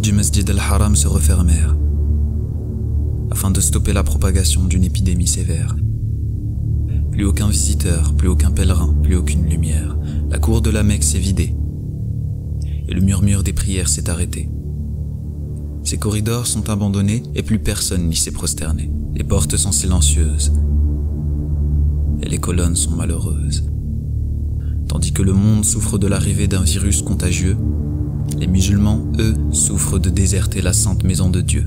du Masjid al-Haram se refermèrent afin de stopper la propagation d'une épidémie sévère. Plus aucun visiteur, plus aucun pèlerin, plus aucune lumière. La cour de la Mecque s'est vidée et le murmure des prières s'est arrêté. Ces corridors sont abandonnés et plus personne n'y s'est prosterné. Les portes sont silencieuses et les colonnes sont malheureuses. Tandis que le monde souffre de l'arrivée d'un virus contagieux, les musulmans, eux, souffrent de déserter la sainte maison de Dieu.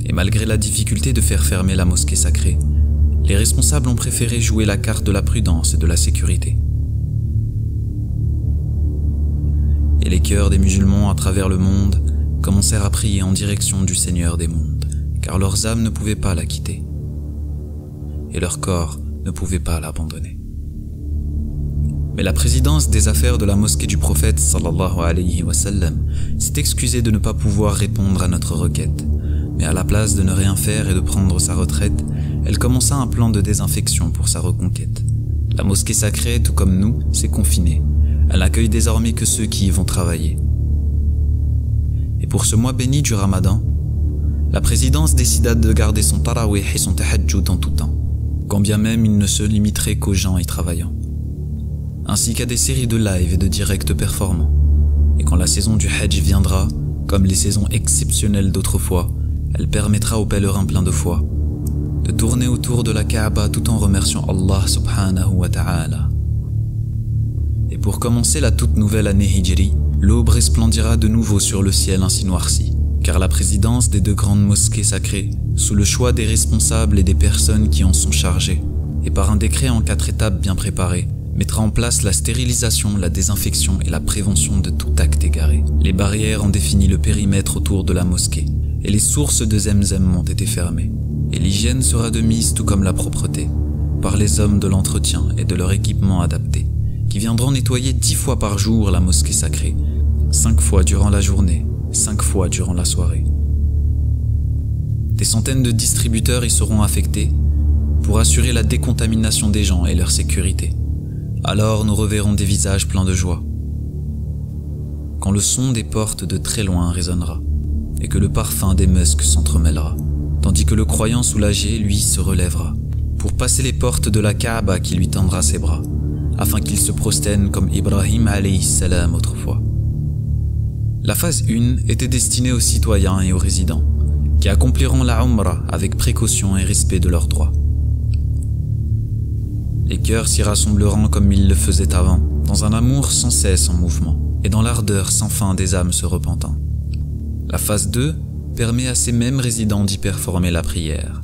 Et malgré la difficulté de faire fermer la mosquée sacrée, les responsables ont préféré jouer la carte de la prudence et de la sécurité. Et les cœurs des musulmans à travers le monde commencèrent à prier en direction du Seigneur des mondes, car leurs âmes ne pouvaient pas la quitter, et leur corps ne pouvait pas l'abandonner. Mais la présidence des affaires de la mosquée du prophète sallallahu alayhi wa sallam s'est excusée de ne pas pouvoir répondre à notre requête. Mais à la place de ne rien faire et de prendre sa retraite, elle commença un plan de désinfection pour sa reconquête. La mosquée sacrée, tout comme nous, s'est confinée. Elle n'accueille désormais que ceux qui y vont travailler. Et pour ce mois béni du Ramadan, la présidence décida de garder son tarawih et son tahajjud en tout temps, quand bien même il ne se limiterait qu'aux gens y travaillant, ainsi qu'à des séries de live et de directs performants. Et quand la saison du Hajj viendra, comme les saisons exceptionnelles d'autrefois, elle permettra aux pèlerins pleins de foi de tourner autour de la Kaaba tout en remerciant Allah subhanahu wa ta'ala. Et pour commencer la toute nouvelle année Hijri, l'aube resplendira de nouveau sur le ciel ainsi noirci, car la présidence des 2 grandes mosquées sacrées, sous le choix des responsables et des personnes qui en sont chargées, et par un décret en 4 étapes bien préparé, mettra en place la stérilisation, la désinfection et la prévention de tout acte égaré. Les barrières ont défini le périmètre autour de la mosquée, et les sources de Zemzem ont été fermées. Et l'hygiène sera de mise tout comme la propreté, par les hommes de l'entretien et de leur équipement adapté, qui viendront nettoyer 10 fois par jour la mosquée sacrée, 5 fois durant la journée, 5 fois durant la soirée. Des centaines de distributeurs y seront affectés pour assurer la décontamination des gens et leur sécurité. Alors nous reverrons des visages pleins de joie, quand le son des portes de très loin résonnera, et que le parfum des muscs s'entremêlera, tandis que le croyant soulagé, lui, se relèvera, pour passer les portes de la Kaaba qui lui tendra ses bras, afin qu'il se prosterne comme Ibrahim alayhi salam autrefois. La phase 1 était destinée aux citoyens et aux résidents, qui accompliront la Umrah avec précaution et respect de leurs droits. Les cœurs s'y rassembleront comme ils le faisaient avant, dans un amour sans cesse en mouvement, et dans l'ardeur sans fin des âmes se repentant. La phase 2 permet à ces mêmes résidents d'y performer la prière,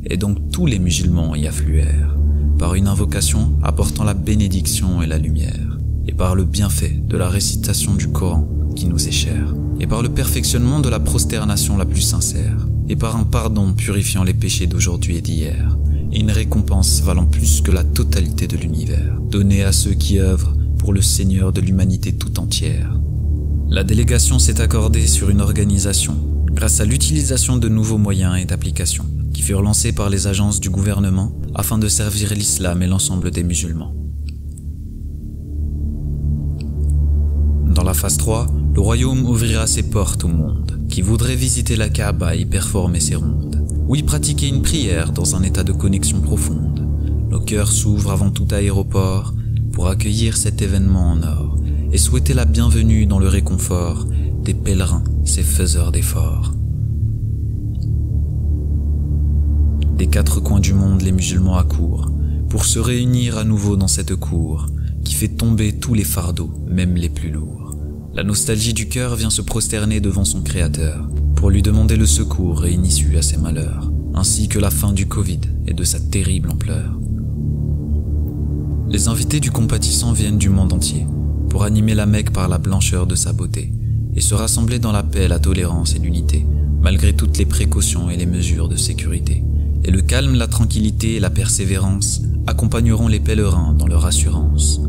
et donc tous les musulmans y affluèrent, par une invocation apportant la bénédiction et la lumière, et par le bienfait de la récitation du Coran qui nous est cher, et par le perfectionnement de la prosternation la plus sincère, et par un pardon purifiant les péchés d'aujourd'hui et d'hier, et une récompense valant plus que la totalité de l'univers, donnée à ceux qui œuvrent pour le Seigneur de l'humanité tout entière. La délégation s'est accordée sur une organisation, grâce à l'utilisation de nouveaux moyens et d'applications, qui furent lancés par les agences du gouvernement afin de servir l'islam et l'ensemble des musulmans. Dans la phase 3, le royaume ouvrira ses portes au monde, qui voudrait visiter la Kaaba et y performer ses rondes, ou y pratiquer une prière dans un état de connexion profonde. Nos cœurs s'ouvrent avant tout aéroport pour accueillir cet événement en or et souhaiter la bienvenue dans le réconfort des pèlerins, ces faiseurs d'efforts. Des 4 coins du monde, les musulmans accourent pour se réunir à nouveau dans cette cour qui fait tomber tous les fardeaux, même les plus lourds. La nostalgie du cœur vient se prosterner devant son Créateur pour lui demander le secours et une issue à ses malheurs, ainsi que la fin du Covid et de sa terrible ampleur. Les invités du compatissant viennent du monde entier pour animer la Mecque par la blancheur de sa beauté et se rassembler dans la paix, la tolérance et l'unité, malgré toutes les précautions et les mesures de sécurité. Et le calme, la tranquillité et la persévérance accompagneront les pèlerins dans leur assurance.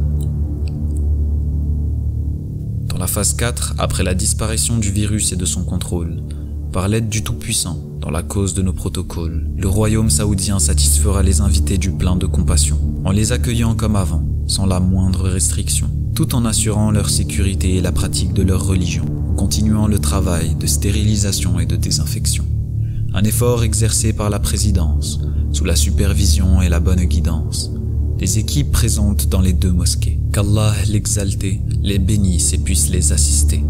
Dans la phase 4, après la disparition du virus et de son contrôle, par l'aide du Tout-Puissant, dans la cause de nos protocoles, le royaume saoudien satisfera les invités du plein de compassion, en les accueillant comme avant, sans la moindre restriction, tout en assurant leur sécurité et la pratique de leur religion. continuant le travail de stérilisation et de désinfection. Un effort exercé par la présidence, sous la supervision et la bonne guidance des équipes présentes dans les 2 mosquées. Qu'Allah l'exalté les bénisse et puisse les assister,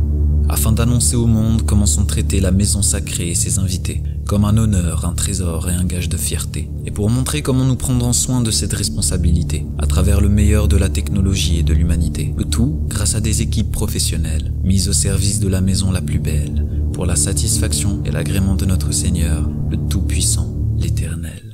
afin d'annoncer au monde comment sont traitées la maison sacrée et ses invités, comme un honneur, un trésor et un gage de fierté, et pour montrer comment nous prendrons soin de cette responsabilité, à travers le meilleur de la technologie et de l'humanité. Le tout grâce à des équipes professionnelles, mises au service de la maison la plus belle, pour la satisfaction et l'agrément de notre Seigneur, le Tout-Puissant, l'Éternel.